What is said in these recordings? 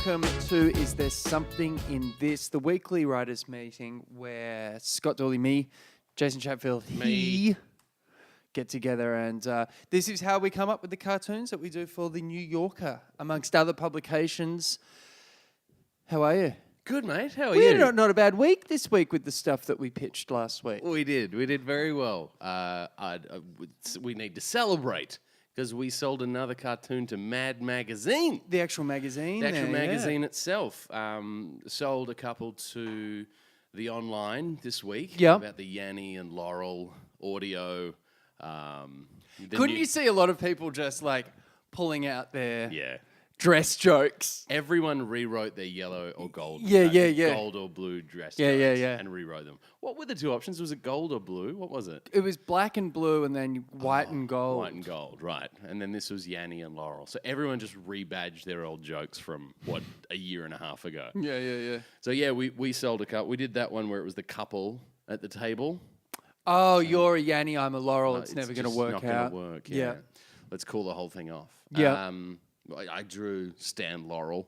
welcome to Is There Something in This, the weekly writers' meeting where Scott Dawley, me, Jason Chatfield, he get together, and this is how we come up with the cartoons that we do for The New Yorker, amongst other publications. How are you? Good, mate. How are We you? had not a bad week this week with the stuff that we pitched last week. We did very well. We need to celebrate because we sold another cartoon to Mad Magazine. The actual magazine. Itself sold a couple to the online this week. Yep. About the Jonnie and Laurel audio. Couldn't you see a lot of people just like pulling out their Yeah. dress jokes? Everyone rewrote their yellow or gold. Yeah. Gold or blue dress Yeah, jokes yeah. and rewrote them. What were the two options? Was it gold or blue? What was it? It was black and blue and then white and gold. White and gold, right. And then this was Jonnie and Laurel. So everyone just rebadged their old jokes from, a year and a half ago. Yeah. So yeah, we sold a couple. We did that one where it was the couple at the table. Oh, you're a Yanni, I'm a Laurel. It's never going to just work not out. Gonna work, Yeah. Let's call the whole thing off. Yeah. I drew Stan Laurel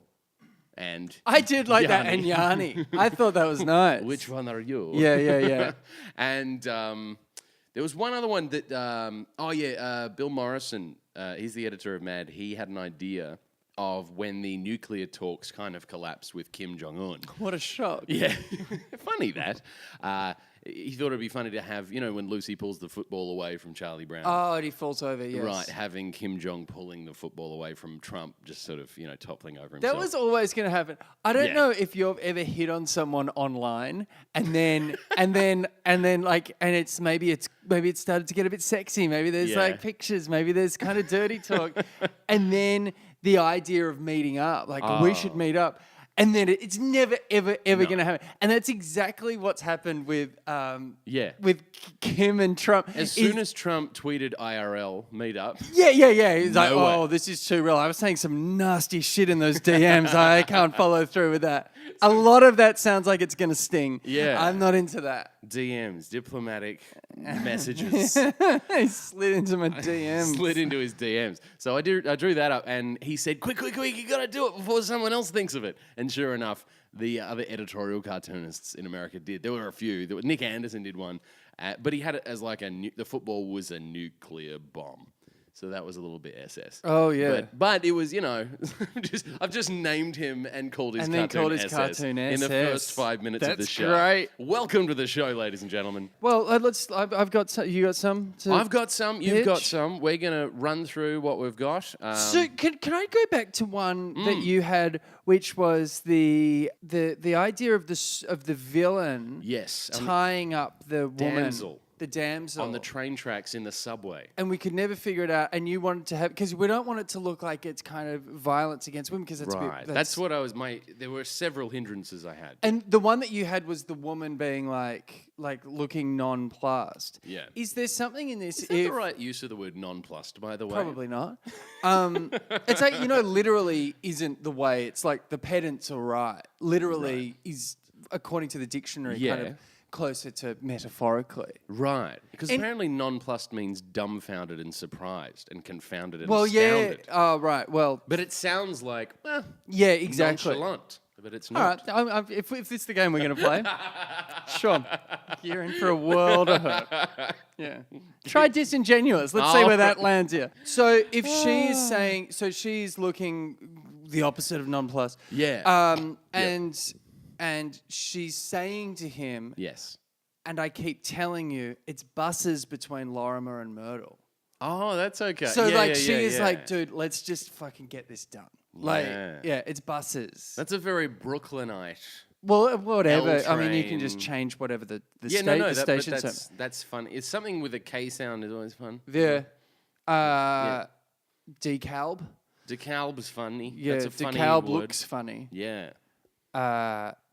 and I did like that, and Yanni. I thought that was nice. Which one are you? Yeah. And there was one other one that, Bill Morrison, he's the editor of Mad. He had an idea of when the nuclear talks kind of collapsed with Kim Jong-un. What a shock. Yeah, funny that. He thought it'd be funny to have, when Lucy pulls the football away from Charlie Brown. Oh, and he falls over, yes. Right, having Kim Jong pulling the football away from Trump, just sort of, toppling over himself. That was always going to happen. I don't know if you've ever hit on someone online and then it's maybe it started to get a bit sexy. Maybe there's like pictures. Maybe there's kind of dirty talk, and then the idea of meeting up, we should meet up. And then it's never, ever going to happen. And that's exactly what's happened with Kim and Trump. As soon as Trump tweeted IRL meetup. Yeah. He's like, oh, this is too real. I was saying some nasty shit in those DMs. I can't follow through with that. A lot of that sounds like it's going to sting. Yeah. I'm not into that. DMs, diplomatic messages. He slid into my DMs. Slid into his DMs. So I drew that up, and he said, quick, you got to do it before someone else thinks of it. And sure enough, the other editorial cartoonists in America did. There were a few. Nick Anderson did one, but he had it as like the football was a nuclear bomb. So that was a little bit SS. Oh, yeah. But it was, I've just named him and called his cartoon SS in the first 5 minutes of the show. That's great. Welcome to the show, ladies and gentlemen. Well, I've got some. You got some? I've got some. You've got some. We're going to run through what we've got. So can I go back to one that you had, which was the idea of the villain tying up the woman. The damsel. On the train tracks in the subway. And we could never figure it out. And you wanted to have, because we don't want it to look like it's kind of violence against women, because that's right. That's what I was. There were several hindrances I had. And the one that you had was the woman being like looking nonplussed. Yeah. Is there something in this? Is that the right use of the word nonplussed, by the way? Probably not. It's like, literally isn't the way. It's like the pedant's all right. Literally is, according to the dictionary, kind of closer to metaphorically. Right. Because apparently nonplussed means dumbfounded and surprised and confounded and Yeah. astounded. Oh, right. Well. But it sounds like, yeah, exactly. Nonchalant. But it's not. All right. If this is the game we're going to play, sure. You're in for a world of hurt. Yeah. Try disingenuous. Let's see where that lands you. So if she is saying, she's looking the opposite of nonplussed. Yeah. And she's saying to him, yes. And I keep telling you, it's buses between Lorimer and Myrtle. Oh, that's okay. So she is like, dude, let's just fucking get this done. It's buses. That's a very Brooklynite. Well, whatever. I mean, you can just change whatever the station. That's fun. It's something with a K sound is always fun. Yeah. Decalb. Decalb is funny. Yeah, that's a funny decalb word. Looks funny. Yeah.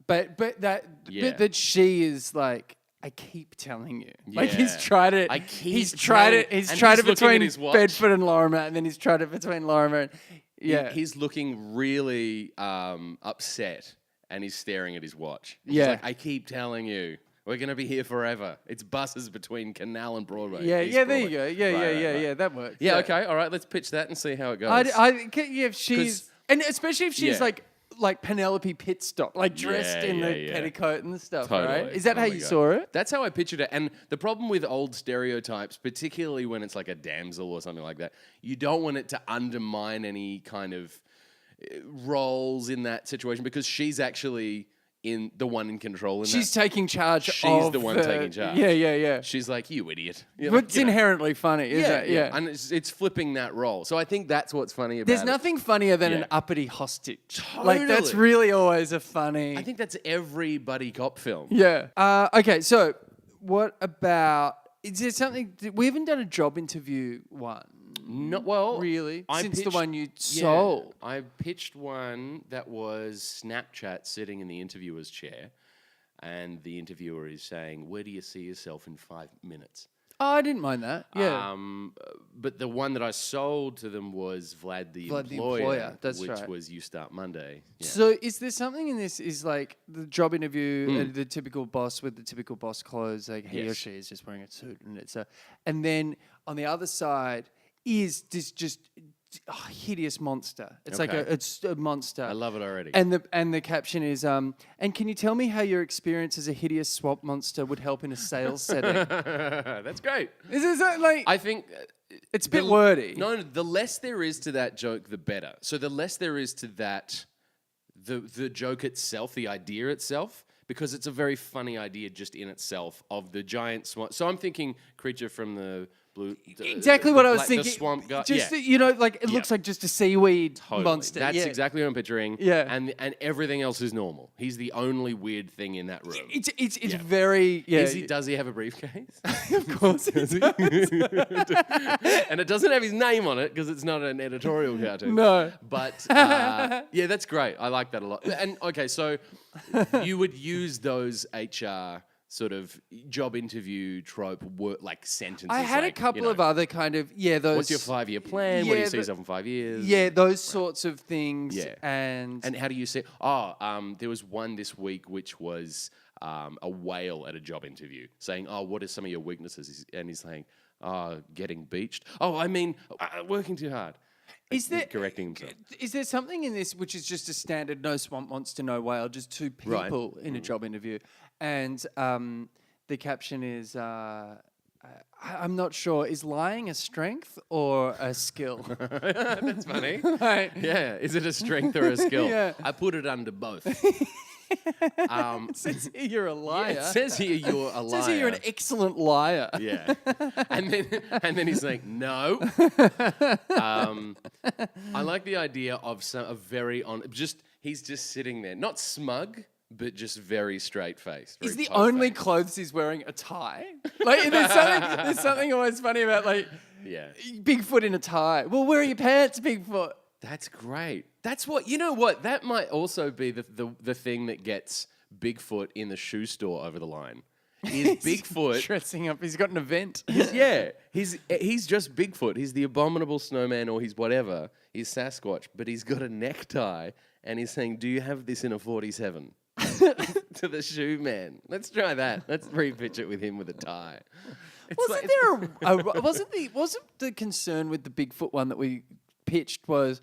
But that she is like, I keep telling you. Yeah. Like he's tried it. He's tried it between Bedford and Lorimer, and then he's tried it between Lorimer and he's looking really upset, and he's staring at his watch. He's like, I keep telling you. We're going to be here forever. It's buses between Canal and Broadway. Yeah, there you go. Yeah, that works. Yeah, okay, all right, let's pitch that and see how it goes. If she's, and especially if she's like like Penelope pit stop, like dressed in the petticoat and stuff, Totally. right? Is that how you saw it? That's how I pictured it. And the problem with old stereotypes, particularly when it's like a damsel or something like that, you don't want it to undermine any kind of roles in that situation because she's actually in the one in control. She's taking charge. She's the one taking charge. Yeah. She's like, you idiot. It's inherently funny, isn't it? Yeah. And it's flipping that role. So I think that's what's funny about There's it. nothing funnier than an uppity hostage. Totally. Like, that's really always a funny... I think that's every buddy cop film. Yeah. Okay, so what about... Is there something... We haven't done a job interview one. No, well... Really? I Since the pitched- one you sold. I pitched one that was Snapchat sitting in the interviewer's chair, and the interviewer is saying, "Where do you see yourself in 5 minutes?" Oh, I didn't mind that. Yeah. But the one that I sold to them was Vlad the Vlad the Employer, Employer, that's which right. was You Start Monday. Yeah. So is there something in this is like the job interview, the typical boss with the typical boss clothes, like he or Yes. she is just wearing a suit and it's a, and then on the other side is this just hideous monster. It's like it's a monster. I love it already. And the caption is, and can you tell me how your experience as a hideous swamp monster would help in a sales setting? That's great. Is that like? I think it's a bit wordy. No, the less there is to that joke, the better. So the less there is to that, the joke itself, the idea itself, because it's a very funny idea just in itself of the giant swamp. So I'm thinking creature from the blue. Exactly what I was thinking. The swamp guy. Just like it looks like just a seaweed monster. That's exactly what I'm picturing. Yeah. And everything else is normal. He's the only weird thing in that room. It's very Does he have a briefcase? Of course he does. And it doesn't have his name on it because it's not an editorial cartoon. No. But yeah, that's great. I like that a lot. And okay, so you would use those HR sort of job interview trope like sentences. I had a couple of other kind of those. What's your 5-year plan? Where do you see yourself in 5 years? Yeah, those sorts of things. Yeah. And how do you see? There was one this week which was a whale at a job interview saying, "Oh, what are some of your weaknesses?" And he's saying, "Getting beached." Oh, I mean, working too hard. Is there correcting himself? Is there something in this which is just a standard no swamp monster, no whale, just two people in a job interview? And the caption is, I'm not sure, is lying a strength or a skill? That's funny. Right. Yeah, is it a strength or a skill? Yeah. I put it under both. It says here you're a liar. It says here you're a liar. It says here you're an excellent liar. Yeah. and then he's like, no. I like the idea of he's just sitting there, not smug, but just very straight faced. Is the only clothes he's wearing a tie? Like there's something always funny about like Bigfoot in a tie. Well, where are your pants, Bigfoot? That's great. That's what, you know what, that might also be the thing that gets Bigfoot in the shoe store over the line. Is Bigfoot dressing up? He's got an event. He's just Bigfoot. He's the abominable snowman, or he's whatever. He's Sasquatch, but he's got a necktie, and he's saying, "Do you have this in a 47?" to the shoe man. Let's try that. Let's re-pitch it with him with a tie. Wasn't the concern with the Bigfoot one that we pitched was,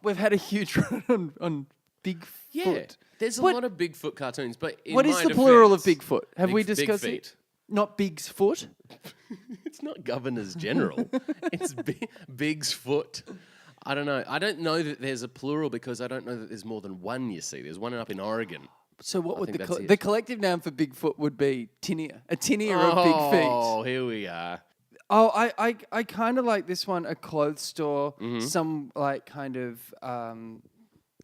we've had a huge run on Bigfoot. Yeah, there's a lot of Bigfoot cartoons, but what is the plural of Bigfoot? Have we discussed big it? Not Big's foot? It's not Governors General. It's Big's foot. I don't know. I don't know that there's a plural because I don't know that there's more than one, you see. There's one up in Oregon. So what would the collective noun for Bigfoot would be? Tinea. A tinea of big feet. Oh, here we are. Oh, I kind of like this one, a clothes store, some like kind of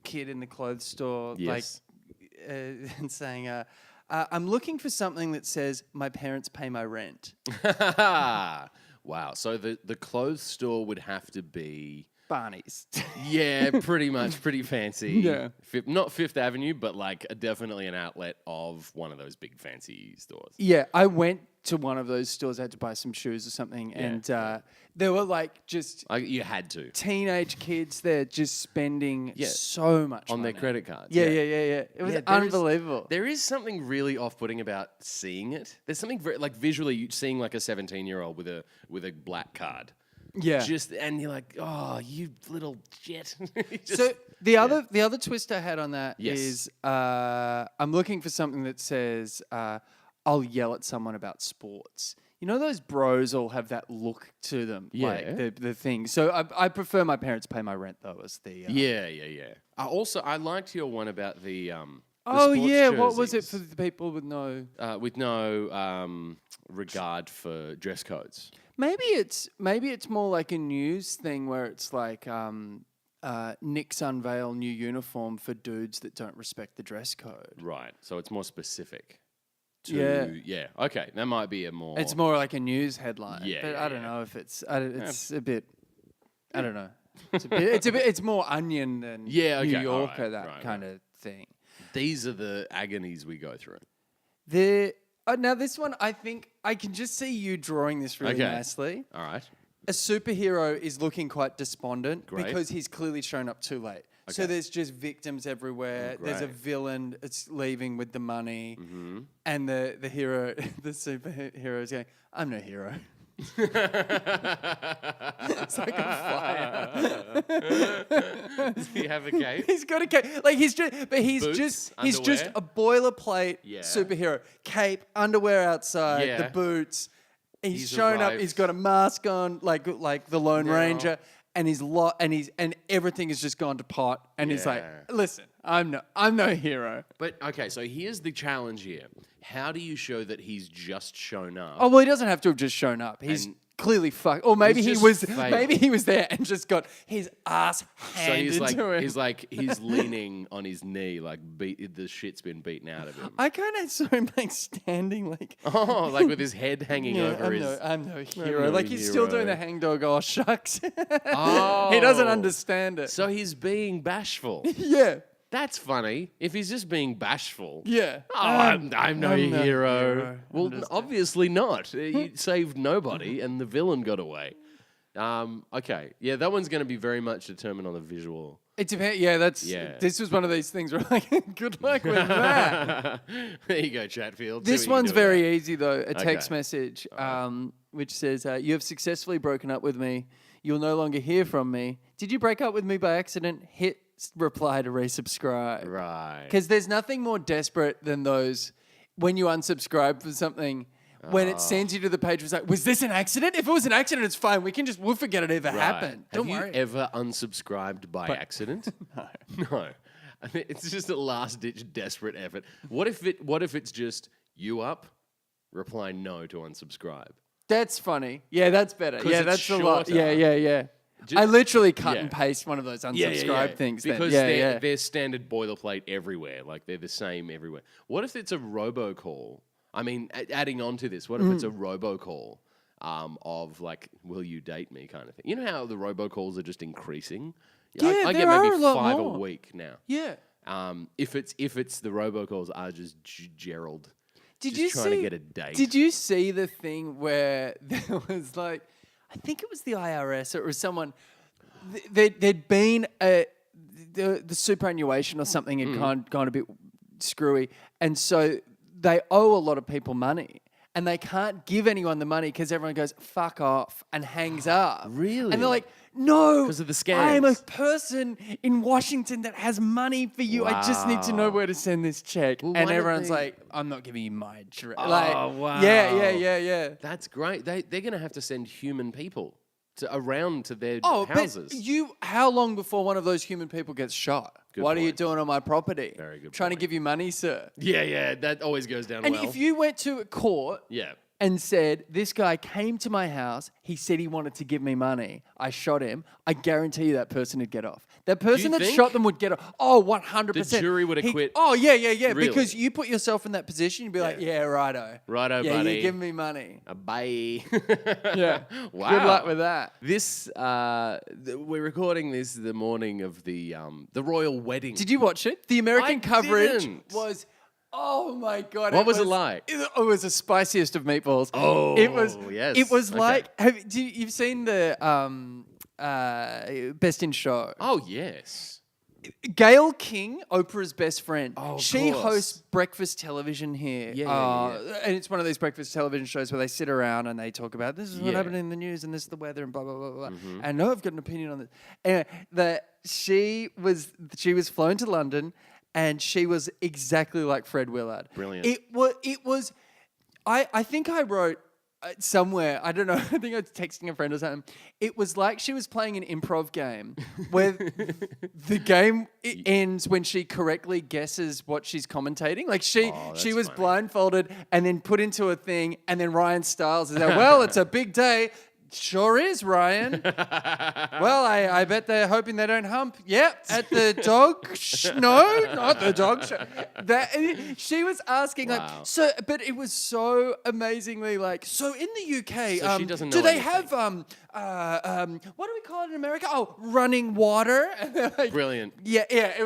kid in the clothes store, and saying, I'm looking for something that says, my parents pay my rent. Wow. So the clothes store would have to be... Barney's. Yeah, pretty much. Pretty fancy. Yeah. Not Fifth Avenue, but like definitely an outlet of one of those big fancy stores. Yeah, I went to one of those stores. I had to buy some shoes or something. And there were like just... you had to. Teenage kids there just spending so much on money. their credit cards. Yeah. It was unbelievable. There is something really off-putting about seeing it. There's something very, like visually seeing like a 17-year-old with a black card. Yeah. And you're like, oh, you little shit. So the other twist I had on that Yes. is I'm looking for something that says I'll yell at someone about sports. You know those bros all have that look to them, like the thing. So I prefer my parents pay my rent though as the Yeah. I liked your one about the oh sports yeah, what was it jerseys. for the people with no? With no regard for dress codes. Maybe it's more like a news thing where it's like Knicks unveil new uniform for dudes that don't respect the dress code. Right. So it's more specific. Yeah. Okay. That might be a more. It's more like a news headline. Yeah, But yeah, I don't know if it's a bit. I don't know. It's more Onion than New Yorker, right, kind of thing. These are the agonies we go through. Now this one, I think I can just see you drawing this really nicely. All right. A superhero is looking quite despondent Great. because he's clearly shown up too late. So there's just victims everywhere. There's a villain that's leaving with the money. Mm-hmm. And the hero, the superhero is going, I'm no hero. It's like a flyer. Does he have a cape? He's got a cape. Like he's just Underwear? a boilerplate Yeah. superhero. Cape, underwear outside, Yeah. the boots. He's shown up. arrived. He's got a mask on, like the Lone Now- Ranger, and and everything has just gone to pot. And he's like, Yeah. listen, I'm no hero. But okay, so here's the challenge here. How do you show that he's just shown up? Oh well, he doesn't have to have just shown up. He's And clearly fucked. Or maybe he's he just was. fake. Maybe he was there and just got his ass So handed to him. he's leaning on his knee, like the shit's been beaten out of him. I kind of saw him like standing, like Oh, like with his head hanging over I'm no hero. no Like he's still doing hero. the hang dog. Oh shucks. Oh. He doesn't understand it. So he's being bashful. Yeah. That's funny. If he's just being bashful. Yeah. Oh, I'm no I'm no hero. hero. Well, Understand. obviously not. You saved nobody, and the villain got away. Okay. Yeah, that one's going to be very much determined on the visual. It depends. Yeah, this was one of these things where like, good luck with that. There you go, Chatfield. This See what you one's can do with very easy though. A text Okay. message, which says, "You have successfully broken up with me. You'll no longer hear from me. Did you break up with me by accident? Hit reply to resubscribe." that. Right. Because there's nothing more desperate than those when you unsubscribe for something. When it sends you to the page, it's like, was this an accident? If it was an accident, it's fine. We'll forget it ever happened. Don't Have worry. you ever unsubscribed by accident? No. I mean, it's just a last-ditch desperate effort. What if it's just you up, reply no to unsubscribe? That's funny. Yeah, that's better. 'Cause Yeah, it's that's a lot. shorter. Yeah. Just- I literally cut yeah. and paste one of those unsubscribe things. Because then. they're standard boilerplate everywhere. Like they're the same everywhere. What if it's a robocall? I mean, adding on to this, what if it's a robocall of like, will you date me kind of thing? You know how the robocalls are just increasing? Yeah, I there get are maybe a lot 5 more. a week now. Yeah. If it's the robocalls are just Gerald. Did just you trying see? to get a date. Did you see the thing where there was like, I think it was the IRS or it was someone. There'd been the superannuation or something had gone a bit screwy, and so they owe a lot of people money. And they can't give anyone the money because everyone goes, fuck off, and hangs up. Really? And they're like, no. 'Cause of the I am a scams. person in Washington that has money for you. I just need to know Wow. where to send this check. Well, and why don't everyone's they- like, I'm not giving you my address. Oh, Like, Yeah. That's great. They're going to have to send human people around to their Oh, houses. but how long before one of those human people gets shot? Good What are you point. doing on my property? Very good Trying point. to give you money, sir. Yeah, that always goes down And well. if you went to a court yeah. and said, this guy came to my house, he said he wanted to give me money, I shot him, I guarantee you that person would get off. That person that think? shot them would get off. Oh, 100%. The jury would acquit- Oh, yeah. Really? Because you put yourself in that position, you'd be like, yeah, righto. Righto, yeah, buddy. you give me money. Bye. Yeah. Wow. Good luck with that. This we're recording this the morning of the royal wedding. Did you watch it? The American I coverage didn't. was, oh my God. What was it like? It was the spiciest of meatballs. Oh, it was, yes. It was Okay. like, you've seen the Best in Show? Oh yes. Gayle King, Oprah's best friend. Oh, of she course. hosts breakfast television here. Yeah. And it's one of those breakfast television shows where they sit around and they talk about this is what Yeah. happened in the news and this is the weather and blah blah blah blah. Mm-hmm. And no, I've got an opinion on this. Anyway, she was flown to London and she was exactly like Fred Willard. Brilliant. It was. I think I wrote. Somewhere, I don't know, I think I was texting a friend or something. It was like she was playing an improv game where the game ends when she correctly guesses what she's commentating. Like she was funny. blindfolded and then put into a thing, and then Ryan Stiles is like, well, it's a big day. Sure is, Ryan. Well, I bet they're hoping they don't hump. Yep, at the dog. No, not the dog show. She was asking Wow. but it was so amazingly like. So in the UK, So she doesn't know do they anything. have what do we call it in America? Oh, running water. And they're like, Brilliant. Yeah. It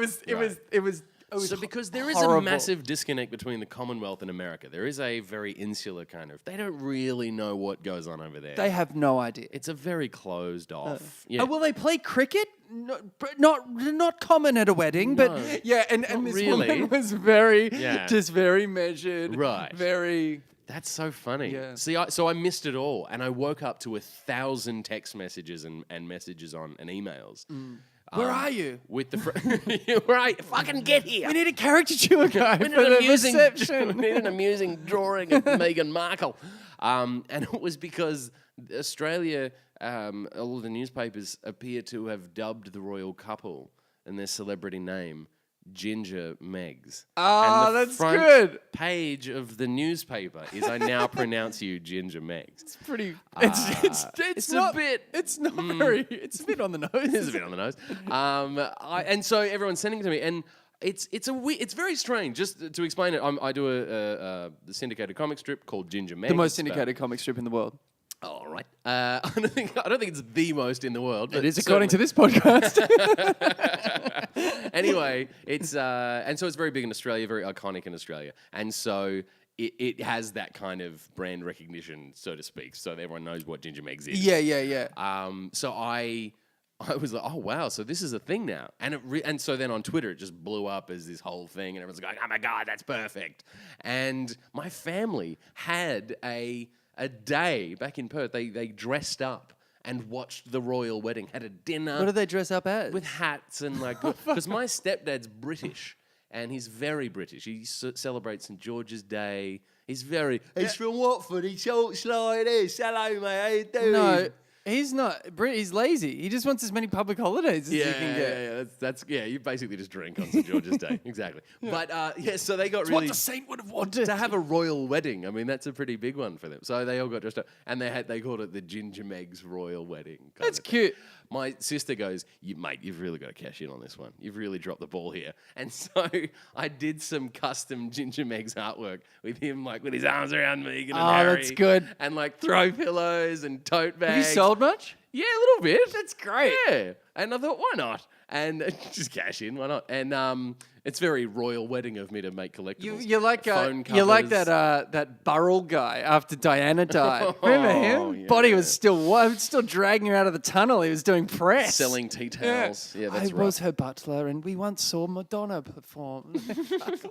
was. So because there is horrible. a massive disconnect between the Commonwealth and America. There is a very insular kind of. They don't really know what goes on over there. They have no idea. It's a very closed off. Will they play cricket? Not common at a wedding, No, but yeah. And this really. woman was very, Yeah. just very measured. Right. Very. That's so funny. Yeah. See, so I missed it all, and I woke up to 1,000 text messages and messages and emails. Where are you? With the where are you? Fucking get here. We need a caricature guy We for need an the amusing, reception. we need an amusing drawing of Meghan Markle. And it was because Australia, all of the newspapers appear to have dubbed the royal couple and their celebrity name Ginger Megs. Ah, And the that's front good. page of the newspaper is I now pronounce you Ginger Megs. It's pretty. It's a not, bit- It's not very. It's a bit on the nose. It's a bit on the nose. And so everyone's sending it to me, and it's very strange. Just to explain it, I do a syndicated comic strip called Ginger Megs. The most It's about- syndicated comic strip in the world. All right. I don't think it's the most in the world. But It is according to certainly- this podcast. Anyway, it's and so it's very big in Australia, very iconic in Australia, and so it has that kind of brand recognition, so to speak. So everyone knows what Ginger Megs is. Yeah. So I was like, oh wow, so this is a thing now, and and so then on Twitter it just blew up as this whole thing, and everyone's going, oh my god, that's perfect. And my family had a day back in Perth. They dressed up and watched the royal wedding, had a dinner. What do they dress up as? With hats and like, because my stepdad's British and he's very British. He celebrates St George's Day. He's from Watford. He talks like this. Hello, mate. How you doing? No, he's not. He's lazy. He just wants as many public holidays as he can get. Yeah. That's you basically just drink on St George's Day, exactly. But so they got What really the saint would have wanted. to have a royal wedding. I mean, that's a pretty big one for them. So they all got dressed up, and they called it the Ginger Megs Royal Wedding. That's cute. My sister goes, mate, you've really got to cash in on this one. You've really dropped the ball here. And so I did some custom Ginger Megs artwork with him, like with his arms around Megan and Harry. That's good. And like throw pillows and tote bags. Have you sold much? Yeah, a little bit. That's great. Yeah. And I thought, why not? And just cash in, why not? And it's very royal wedding of me to make collectibles. You're like Phone you're like covers. that Burrell guy after Diana died. Remember him? yeah. Body was still dragging her out of the tunnel. He was doing press. Selling tea towels. Yeah, that's I right. was her butler, and we once saw Madonna perform.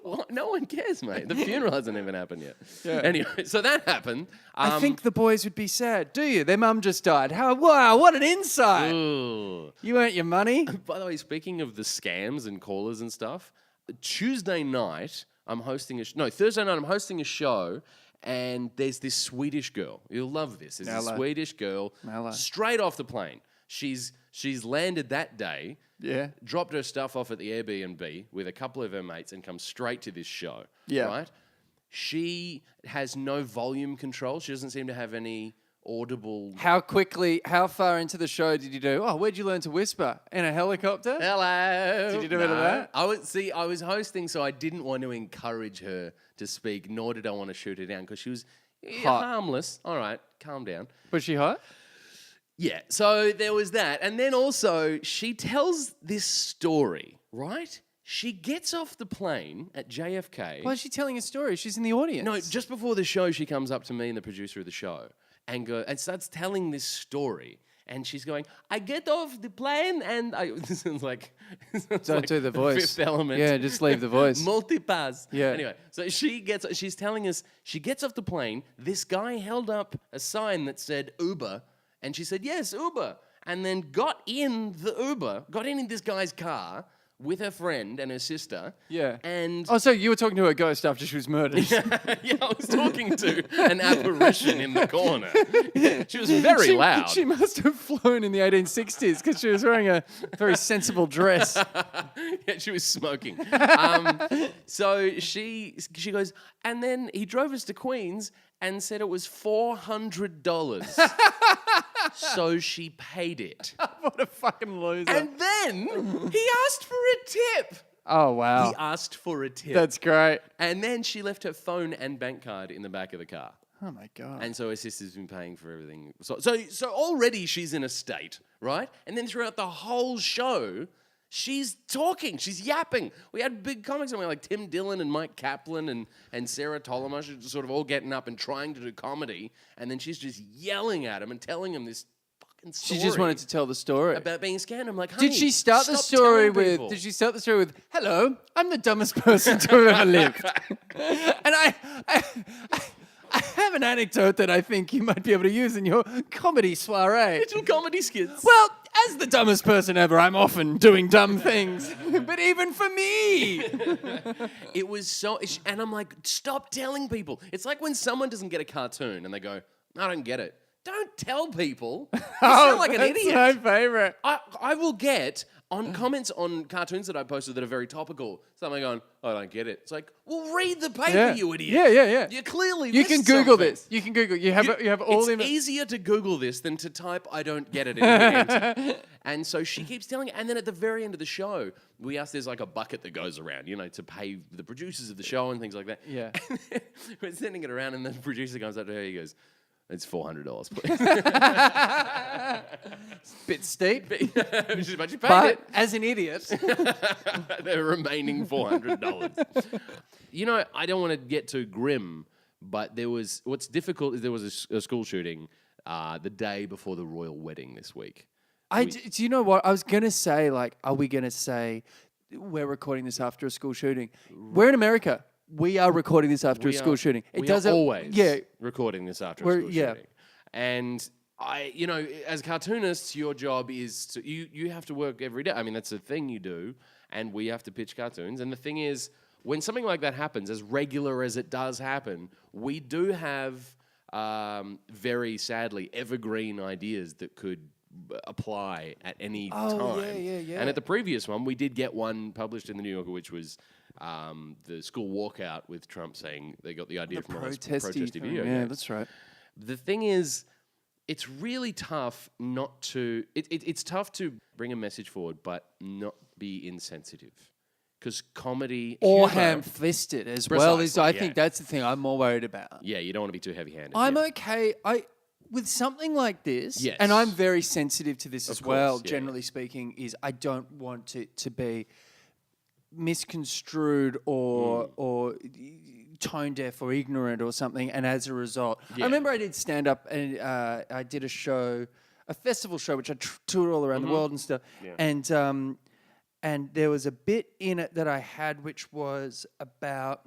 Well, no one cares, mate. The funeral hasn't even happened yet. Yeah. Anyway, so that happened. I think the boys would be sad. Do you? Their mum just died. Wow, what an insight! Ooh. You earned your money. By the way, speaking of the scams and callers and stuff, Thursday night I'm hosting a show, and there's this Swedish girl. You'll love this. There's Hello. a Swedish girl Hello. straight off the plane. She's landed that day. Yeah. Dropped her stuff off at the Airbnb with a couple of her mates and come straight to this show. Yeah. Right? She has no volume control. She doesn't seem to have any audible. How far into the show did you do? Oh, where'd you learn to whisper? In a helicopter? Hello. Did you do a bit of that? I was hosting, so I didn't want to encourage her to speak, nor did I want to shoot her down because she was Hot. harmless. All right, calm down. Was she hot? Yeah, so there was that. And then also, she tells this story, right? She gets off the plane at JFK. Why is she telling a story? She's in the audience. No, just before the show, she comes up to me and the producer of the show and starts telling this story. And she's going, I get off the plane and I... This sounds like... Don't do the voice. Fifth Element. Yeah, just leave the voice. Multipass. Yeah. Anyway, so she's telling us, she gets off the plane. This guy held up a sign that said Uber. And she said, yes, Uber. And then got in this guy's car with her friend and her sister. Yeah. And... Oh, so you were talking to a ghost after she was murdered. yeah, I was talking to an apparition in the corner. She was very loud. She must have flown in the 1860s because she was wearing a very sensible dress. Yeah, she was smoking. So she goes, and then he drove us to Queens and said it was $400. So she paid it. What a fucking loser. And then he asked for a tip. Oh, wow. He asked for a tip. That's great. And then she left her phone and bank card in the back of the car. Oh, my God. And so her sister's been paying for everything. So already she's in a state, right? And then throughout the whole show, she's talking, she's yapping. We had big comics on there like Tim Dillon and Mike Kaplan and Sarah Tolomash sort of all getting up and trying to do comedy. And then she's just yelling at him and telling him this fucking story. She just wanted to tell the story. About being scammed. I'm like, honey, Did she start the stop story telling with, people. did she start the story with, hello, I'm the dumbest person to have ever lived. And I have an anecdote that I think you might be able to use in your comedy soiree. Little comedy skits. Well, as the dumbest person ever, I'm often doing dumb things. But even for me. It was so... And I'm like, stop telling people. It's like when someone doesn't get a cartoon and they go, I don't get it. Don't tell people. You sound like an idiot. That's my favorite. I will get on comments on cartoons that I posted that are very topical. Someone going, I don't get it. It's like, well, read the paper, you idiot. Yeah. You clearly You missed can Google something. this. You can Google. You have all the... It's easier to Google this than to type, I don't get it. In the And so she keeps telling it. And then at the very end of the show, we asked, there's like a bucket that goes around, to pay the producers of the show and things like that. Yeah. We're sending it around and the producer comes up to her, he goes, it's $400, please. Bit steep. But you paid But it. as an idiot... The remaining $400. I don't want to get too grim, but what's difficult is there was a school shooting the day before the royal wedding this week. Do you know what? I was going to say, are we going to say we're recording this after a school shooting? We're in America. We are recording this after a school shooting. We are always recording this after a school shooting. And as cartoonists, your job is to you have to work every day. I mean, that's a thing you do, and we have to pitch cartoons. And the thing is, when something like that happens, as regular as it does happen, we do have very sadly evergreen ideas that could apply at any time. Yeah. And at the previous one, we did get one published in the New Yorker, which was the school walkout with Trump saying they got the idea from all those protesty video games. Yeah, that's right. The thing is, it's really tough not to... It's tough to bring a message forward, but not be insensitive. Because comedy... Or humor, ham-fisted as well. I think yeah. that's the thing I'm more worried about. Yeah, you don't want to be too heavy-handed. I'm okay. With something like this, Yes. and I'm very sensitive to this as well, yeah. generally speaking, is I don't want it to be misconstrued or tone deaf or ignorant or something, and as a result... Yeah. I remember I did stand-up and I did a show, a festival show, which I toured all around the world and stuff, and there was a bit in it that I had which was about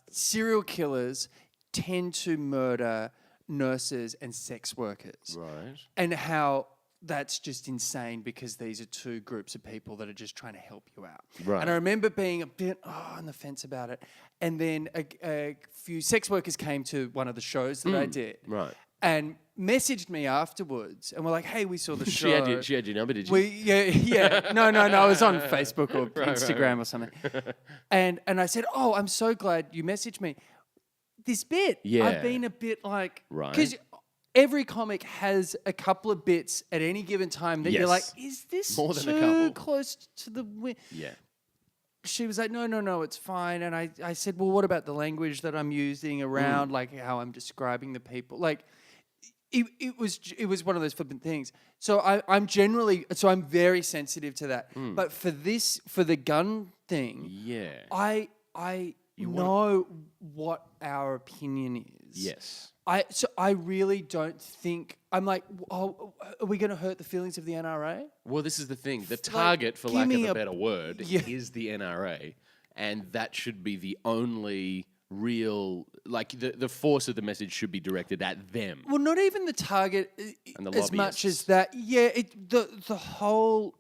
serial killers tend to murder nurses and sex workers. Right. And how that's just insane because these are two groups of people that are just trying to help you out. Right. And I remember being a bit on the fence about it. And then a few sex workers came to one of the shows that I did. Right. And messaged me afterwards and were like, hey, we saw the show. She had your number, did you? Yeah. No. I was on Facebook or Instagram or something. And I said, oh, I'm so glad you messaged me. This bit, I've been a bit like... Right. Because every comic has a couple of bits at any given time that you're like, is this more than a too couple close to the... Yeah. She was like, no, it's fine. And I said, well, what about the language that I'm using around, like how I'm describing the people? Like, it was one of those flippant things. So I'm very sensitive to that. But for the gun thing, I know what our opinion is. Yes. I really don't think I'm like, oh, are we going to hurt the feelings of the NRA? Well, this is the thing. The target, for give lack of me a a- better word, Yeah. is the NRA, and that should be the only real, like the force of the message should be directed at them. Well, not even the target And the as much lobbyists. as that. Yeah, the whole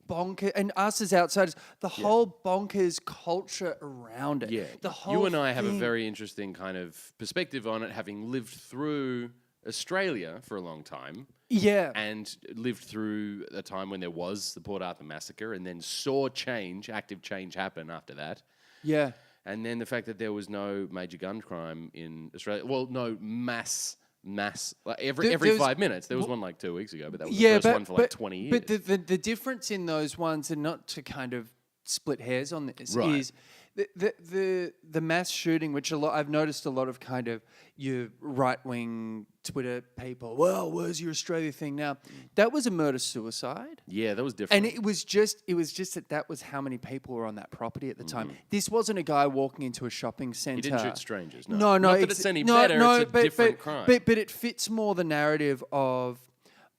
bonker and us as outsiders, the whole bonkers culture around it. Yeah, the whole you and I have a thing. very interesting kind of perspective on it, having lived through Australia for a long time. Yeah. And lived through a time when there was the Port Arthur massacre, and then saw active change happen after that. Yeah. And then the fact that there was no major gun crime in Australia. Well, no mass. Like every There was- 5 minutes. There was one like 2 weeks ago, but that was Yeah, the first one for like 20 years. But the difference in those ones, and not to kind of split hairs on this, Right. is the mass shooting, which I've noticed a lot of kind of your right wing Twitter people. Well, where's your Australia thing now? That was a murder suicide. Yeah, that was different. And it was just that was how many people were on that property at the time. This wasn't a guy walking into a shopping centre. He didn't shoot strangers. No, No, Not that it's any better. It's a different crime. But it fits more the narrative of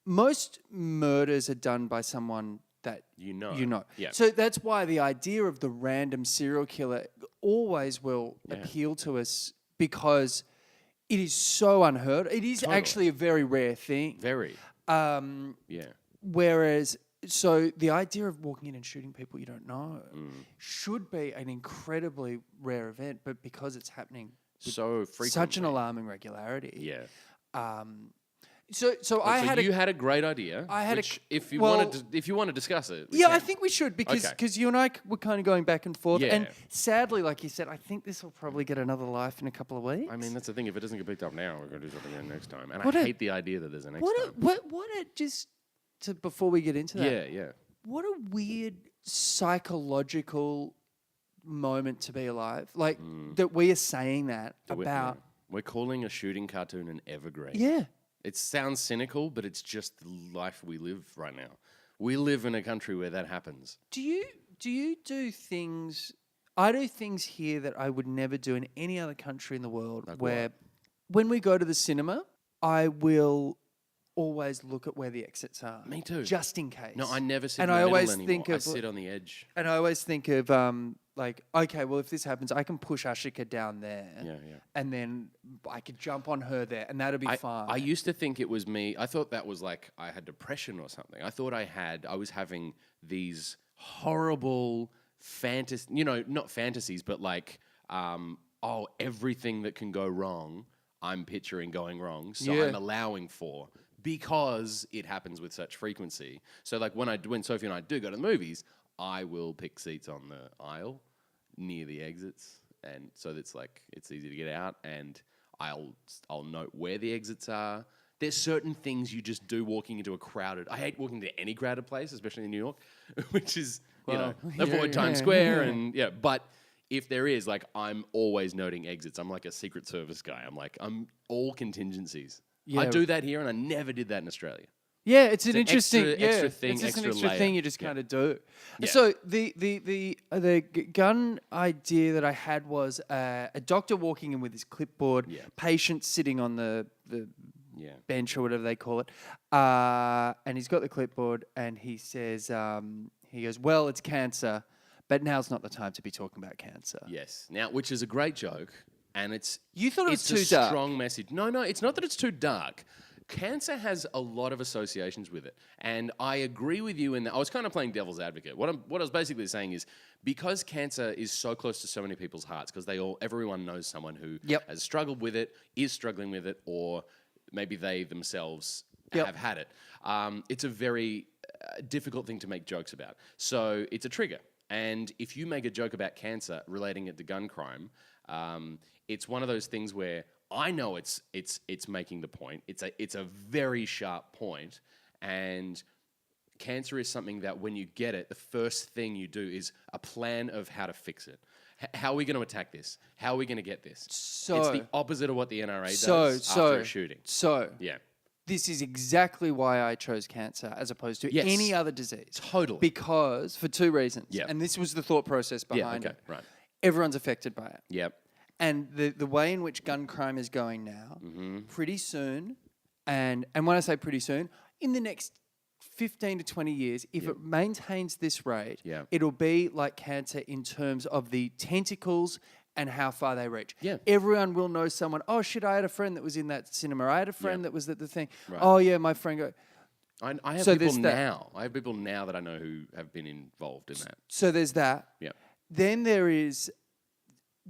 most murders are done by someone that You know. Yeah. So that's why the idea of the random serial killer always will appeal to us, because it is so unheard. It is actually a very rare thing. Very. Um, Yeah. Whereas, so the idea of walking in and shooting people you don't know should be an incredibly rare event, but because it's happening with So frequently. such an alarming regularity. Yeah. So I had you had a great idea. I had a- which if you well- want to discuss it. we Yeah, can. I think we should, because Okay. you and I were kind of going back and forth. Yeah. And sadly, like you said, I think this will probably get another life in a couple of weeks. I mean, that's the thing. If it doesn't get picked up now, we're going to do something again next time. And What I a- hate the idea that there's a next time. just to before we get into that. Yeah, yeah. What a weird psychological moment to be alive. Like that we are saying that about. We're calling a shooting cartoon an evergreen. Yeah. It sounds cynical, but it's just the life we live right now. We live in a country where that happens. Do you do things? I do things here that I would never do in any other country in the world. Like where, what? when we go to the cinema, I will always look at where the exits are. Me too. Just in case. No, I never sit And in the I middle always anymore. think I of- sit on the edge. And I always think of like, okay, well, if this happens, I can push Ashika down there. Yeah, yeah. And then I could jump on her there, and that'll be fine. I used to think it was me. I thought that was like I had depression or something. I thought I was having these horrible not fantasies, but like, everything that can go wrong, I'm picturing going wrong. So Yeah. I'm allowing for, because it happens with such frequency. So like when Sophie and I do go to the movies, I will pick seats on the aisle near the exits, and so that's like it's easy to get out, and I'll note where the exits are. There's certain things you just do walking into a crowded. I hate walking to any crowded place, especially in New York, which is avoid Times Square and But if there is, like, I'm always noting exits. I'm like a Secret Service guy. I'm all contingencies. I Yeah. do that here, and I never did that in Australia. Yeah, it's an an interesting extra thing, It's just extra an extra layer. thing you just Yeah. kind of do. Yeah. So the gun idea that I had was a doctor walking in with his clipboard, Yeah. patient sitting on the Yeah. bench or whatever they call it, and he's got the clipboard, and he says, he goes, "Well, it's cancer, but now's not the time to be talking about cancer." Yes. Now, which is a great joke, and it's You thought it was it's too a dark. strong message. No, it's not that it's too dark. Cancer has a lot of associations with it, and I agree with you in that. I was kind of playing devil's advocate. What I was basically saying is, because cancer is so close to so many people's hearts, because everyone knows someone who Yep. has struggled with it, is struggling with it, or maybe they themselves Yep. have had it. It's a very difficult thing to make jokes about. So it's a trigger. And if you make a joke about cancer relating it to gun crime, it's one of those things where I know it's making the point. It's a very sharp point, and cancer is something that when you get it, the first thing you do is a plan of how to fix it. How are we going to attack this? How are we going to get this? So- it's the opposite of what the NRA does So after a shooting. So Yeah. this is exactly why I chose cancer as opposed to Yes. any other disease. Totally. Because, for two reasons. Yep. And this was the thought process Yeah, behind okay, it. right. Everyone's affected by it. Yep. And the way in which gun crime is going now, pretty soon, and when I say pretty soon, in the next 15 to 20 years, if it maintains this rate, it'll be like cancer in terms of the tentacles and how far they reach. Yeah. Everyone will know someone. Oh, shit, I had a friend that was in that cinema. I had a friend that was at the thing. Right. Oh, yeah, my friend go. I have So people there's that. now. I have people now that I know who have been involved in that. So there's that. Yeah. Then there is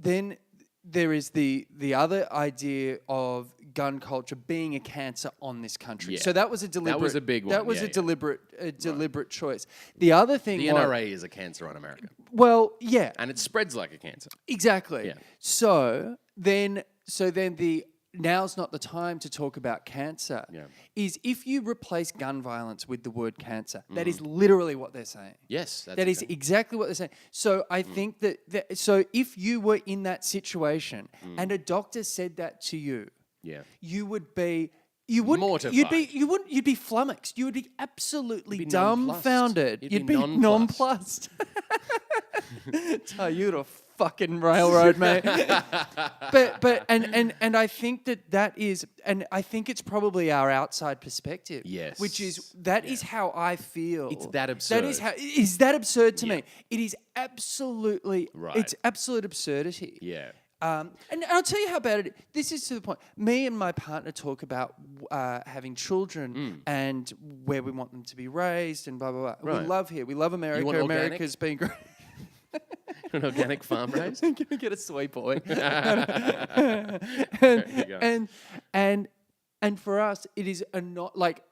the other idea of gun culture being a cancer on this country. Yeah. So that was a deliberate. That was a big one. That was Yeah, a yeah. deliberate choice. The other thing The was, NRA is a cancer on America. well, yeah, And it spreads like a cancer. exactly. Yeah. So then the now's not the time to talk about cancer. Yeah. Is if you replace gun violence with the word cancer. That is literally what they're saying. Yes. That is exactly what they're saying. So I think that so if you were in that situation and a doctor said that to you, you would be Mortified. You'd be flummoxed. You would be absolutely You'd be nonplussed. dumbfounded. You'd be nonplussed. You're a fucking railroad, mate. but I think that is, and I think it's probably our outside perspective. Yes. Which is that is how I feel. It's that absurd. That is that absurd to me. It is absolutely Right. It's absolute absurdity. Yeah. And I'll tell you how bad it is. This is to the point. Me and my partner talk about having children and where we want them to be raised and blah, blah, blah. Right. We love here. We love America. want organic? America's been great. An organic farm raised? Can we get a soy boy? There you go. And for us, it is not like,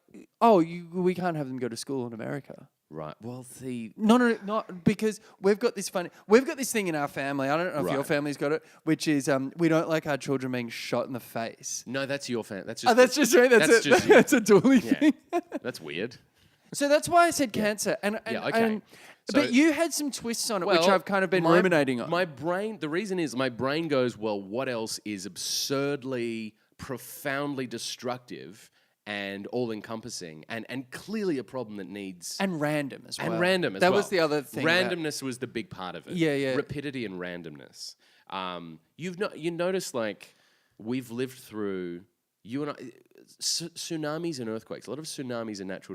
we can't have them go to school in America. Right. Well, see. No, not because we've got this thing in our family. I don't know if your family's got it, which is we don't like our children being shot in the face. No, that's your family. That's just. That's just right. That's just that's a Dooley thing. That's weird. So that's why I said cancer. And okay. But you had some twists on it, which Well, I've kind of been ruminating on. My brain, the reason is my brain goes, well, what else is absurdly, profoundly destructive and all-encompassing and clearly a problem that needs... And random as well. That was the other thing. Randomness was the big part of it. Yeah. Rapidity and randomness. You notice, like, we've lived through... You and I... Tsunamis and earthquakes. A lot of tsunamis and natural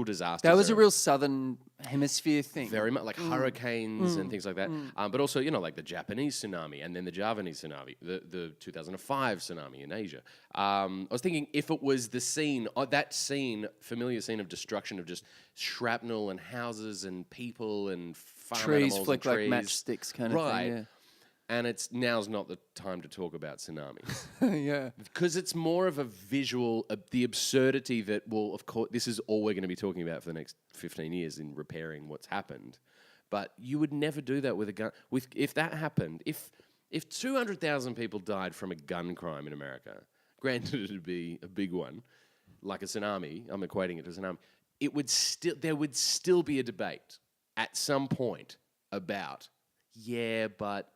disasters. That was a real southern hemisphere thing. Very much like hurricanes and things like that. But also, like the Japanese tsunami and then the Javanese tsunami, the 2005 tsunami in Asia. I was thinking if it was the scene, familiar scene of destruction of just shrapnel and houses and people and farm trees animals flick and like trees. matchsticks kind of thing. Yeah. And now's not the time to talk about tsunamis. Yeah. Because it's more of a visual, the absurdity that, well, of course, this is all we're going to be talking about for the next 15 years in repairing what's happened. But you would never do that with a gun. If that happened, if 200,000 people died from a gun crime in America, granted it'd be a big one, like a tsunami, I'm equating it to a tsunami, there would still be a debate at some point about, but...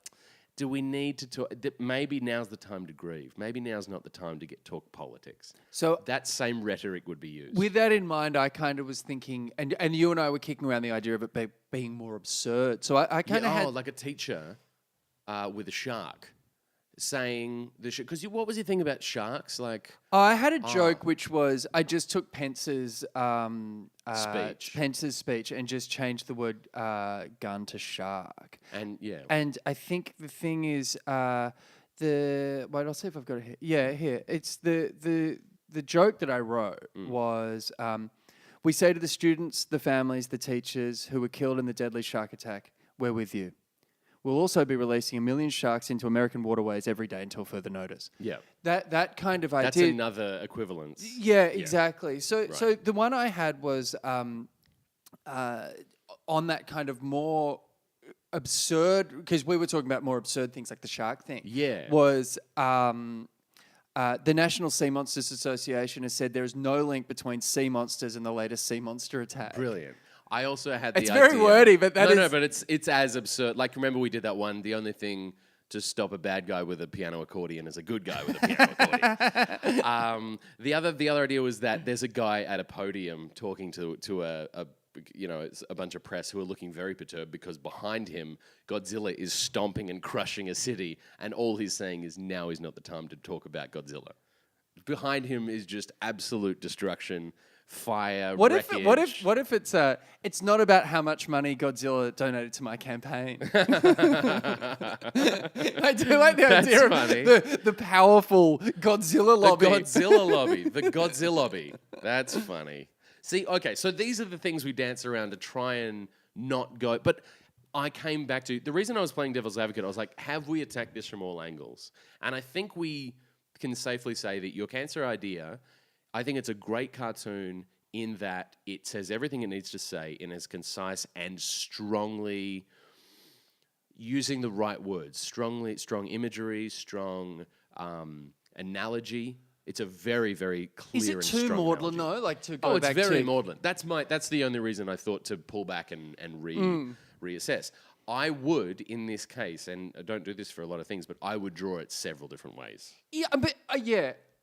Do we need to talk? Maybe now's the time to grieve. Maybe now's not the time to talk politics. So that same rhetoric would be used. With that in mind, I kind of was thinking, and you and I were kicking around the idea of it being more absurd. So I kind of had... like a teacher with a shark saying because what was your thing about sharks? Like I had a joke which was I just took Pence's speech and just changed the word gun to shark. And and I think the thing is I'll see if I've got it here. Yeah, here it's the joke that I wrote was we say to the students, the families, the teachers who were killed in the deadly shark attack, we're with you. We'll also be releasing 1 million sharks into American waterways every day until further notice. Yeah. That kind of idea. That's another equivalence. Yeah, exactly. So the one I had was on that kind of more absurd, because we were talking about more absurd things like the shark thing. Yeah. Was the National Sea Monsters Association has said there is no link between sea monsters and the latest sea monster attack. Brilliant. I also had the idea... It's very wordy, but that is... No, but it's as absurd. Like, remember we did that one, the only thing to stop a bad guy with a piano accordion is a good guy with a piano accordion. The other idea was that there's a guy at a podium talking to a it's a bunch of press who are looking very perturbed because behind him, Godzilla is stomping and crushing a city, and all he's saying is now is not the time to talk about Godzilla. Behind him is just absolute destruction, fire, wreckage. What if it's not about how much money Godzilla donated to my campaign? I do like the idea of the powerful Godzilla lobby. The Godzilla lobby. The Godzilla lobby. That's funny. See, okay, so these are the things we dance around to try and not go. But I came back to the reason I was playing devil's advocate. I was like, have we attacked this from all angles? And I think we can safely say that your cancer idea, I think it's a great cartoon in that it says everything it needs to say in as concise and strongly using the right words, strong imagery, strong analogy. It's a very, very clear Is it and too strong maudlin analogy. though? Like to go It's back very to maudlin. That's the only reason I thought to pull back and reassess. I would, in this case, and I don't do this for a lot of things, but I would draw it several different ways. Yeah, but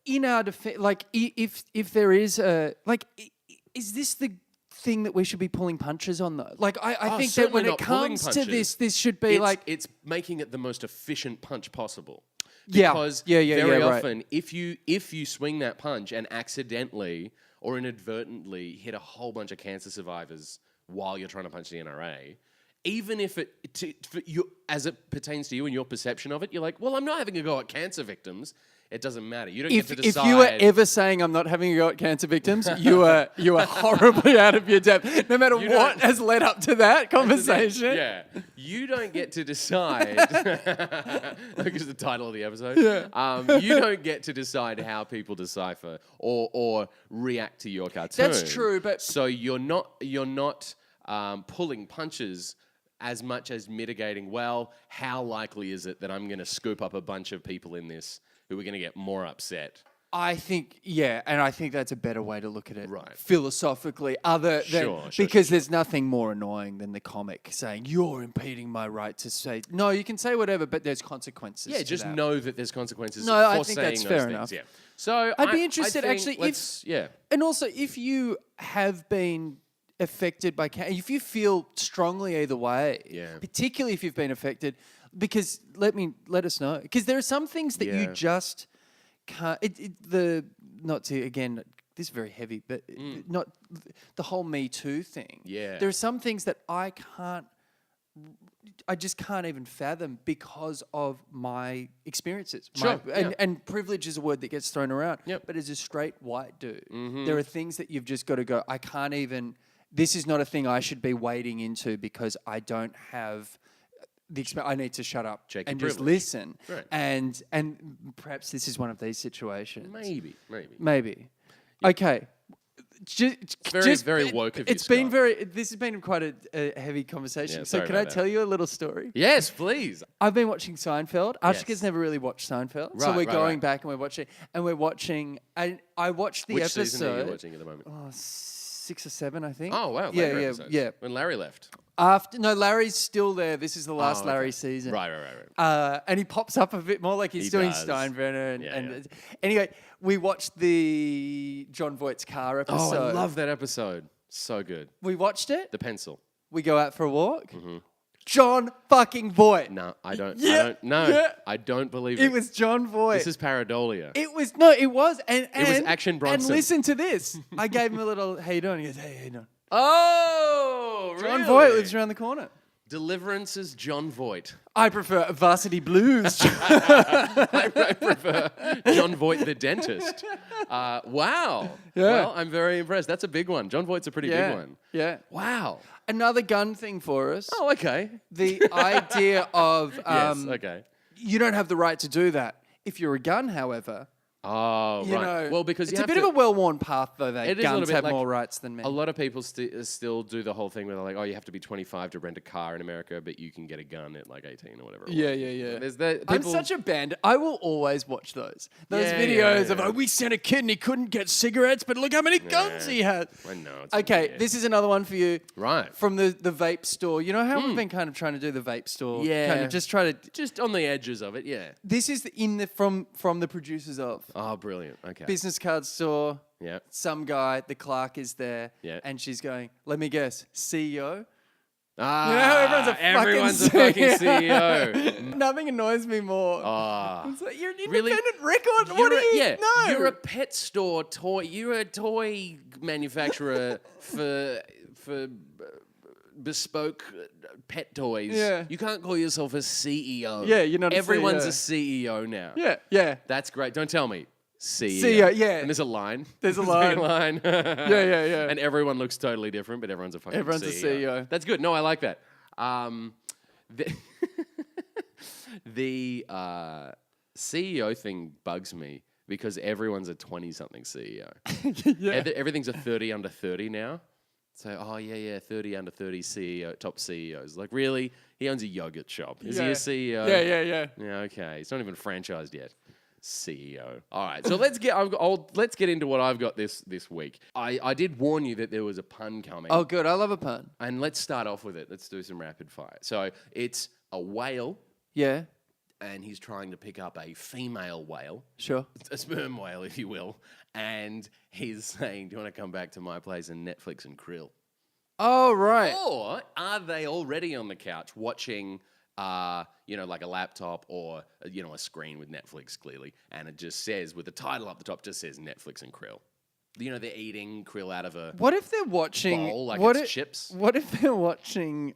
in our defense, like if there is is this the thing that we should be pulling punches on though? Like I think that when it comes to this should be it's making it the most efficient punch possible. Yeah. Because very often, right. if you swing that punch and accidentally or inadvertently hit a whole bunch of cancer survivors while you're trying to punch the NRA, even if as it pertains to you and your perception of it, you're like, well, I'm not having a go at cancer victims. It doesn't matter. You don't get to decide. If you were ever saying I'm not having a go at cancer victims, you are horribly out of your depth. No matter what has led up to that conversation. Yeah. You don't get to decide. Because the title of the episode. Yeah. You don't get to decide how people decipher or react to your cartoon. That's true, but so you're not pulling punches as much as mitigating, well, how likely is it that I'm going to scoop up a bunch of people in this who are going to get more upset? I think, and I think that's a better way to look at it, right? Philosophically, because there's nothing more annoying than the comic saying you're impeding my right to say. No, you can say whatever, but there's consequences. Yeah, just know that there's consequences. No, I think that's fair enough. Yeah. So I'd be interested actually and also if you have been affected by cancer, if you feel strongly either way, particularly if you've been affected, because let us know, because there are some things that you just can't. This is very heavy, but not the whole Me Too thing. Yeah, there are some things that I just can't even fathom because of my experiences. Sure. And privilege is a word that gets thrown around. Yep. But as a straight white dude, there are things that you've just got to go, I can't even. This is not a thing I should be wading into because I don't have the experience. I need to shut up and just listen. Right. And perhaps this is one of these situations. Maybe. Yeah. Okay. Very woke of you, It's been this has been quite a heavy conversation. Yeah, so can I tell you a little story? Yes, please. I've been watching Seinfeld. Ashika's never really watched Seinfeld. So we're going back and we're watching. And I watched the episode. Which season are you watching at the moment? 6 or 7, I think. Oh, wow. Yeah. When Larry left. Larry's still there. This is the last Larry season. Right. And he pops up a bit more, like he's doing Steinbrenner. Anyway, we watched the Jon Voight's car episode. Oh, I love that episode. So good. We watched it. The pencil. We go out for a walk. Mm-hmm. Jon fucking Voight. No, I don't. Yeah. I don't believe it. It was Jon Voight. This is pareidolia. It was. No, it was. And it was Action Bronson. And listen to this. I gave him a little, how you doing? He goes, hey, how you doing? Oh, really? Jon Voight lives around the corner. Deliverance's Jon Voight. I prefer Varsity Blues. I prefer Jon Voight the dentist. Wow. Yeah. Well, I'm very impressed. That's a big one. Jon Voight's a pretty big one. Yeah. Wow. Another gun thing for us. Oh, okay. The idea of yes, okay. You don't have the right to do that. If you're a gun, however. Oh, you right. know, well, because it's a bit of a well-worn path, though, that guns have like, more rights than men. A lot of people still do the whole thing where they're like, oh, you have to be 25 to rent a car in America, but you can get a gun at like 18 or whatever. Yeah. There's that. I'm such a bandit. I will always watch those videos of, we sent a kid and he couldn't get cigarettes, but look how many guns he had. I know. Okay, this is another one for you. Right. From the vape store. You know how we've been kind of trying to do the vape store? Yeah. Kind of just try to... Just on the edges of it, yeah. This is from the producers of Oh, brilliant. Okay. Business card store. Yeah. Some guy, the clerk is there. Yeah. And she's going, let me guess, CEO? Ah, You know how everyone's a fucking CEO. Nothing annoys me more. Ah. It's like, you're an Really? independent record. What do you know? You're a pet store toy. You're a toy manufacturer for bespoke pet toys. Yeah. You can't call yourself a CEO. Yeah, you're not a Everyone's CEO. a CEO now. Yeah. That's great. Don't tell me. CEO. CEO, yeah. And there's a line. There's a line. Yeah. And everyone looks totally different, but everyone's a fucking Everyone's a CEO. That's good. No, I like that. The CEO thing bugs me because everyone's a 20-something CEO. Yeah. Everything's a 30 under 30 now. So, 30 under 30 CEO, top CEOs. Like, really? He owns a yogurt shop. Is he a CEO? Yeah. Yeah, okay. It's not even franchised yet. CEO. All right, so let's get into what I've got this week. I did warn you that there was a pun coming. Oh, good. I love a pun. And let's start off with it. Let's do some rapid fire. So it's a whale, Yeah. and he's trying to pick up a female whale, Sure. a sperm whale, if you will, and he's saying, "Do you want to come back to my place and Netflix and krill?" Oh, right. Or are they already on the couch watching, like a laptop or, a screen with Netflix, clearly, and it just says, with the title up the top, just says Netflix and krill. They're eating krill out of a What if they're watching... bowl like it's chips. What if they're watching...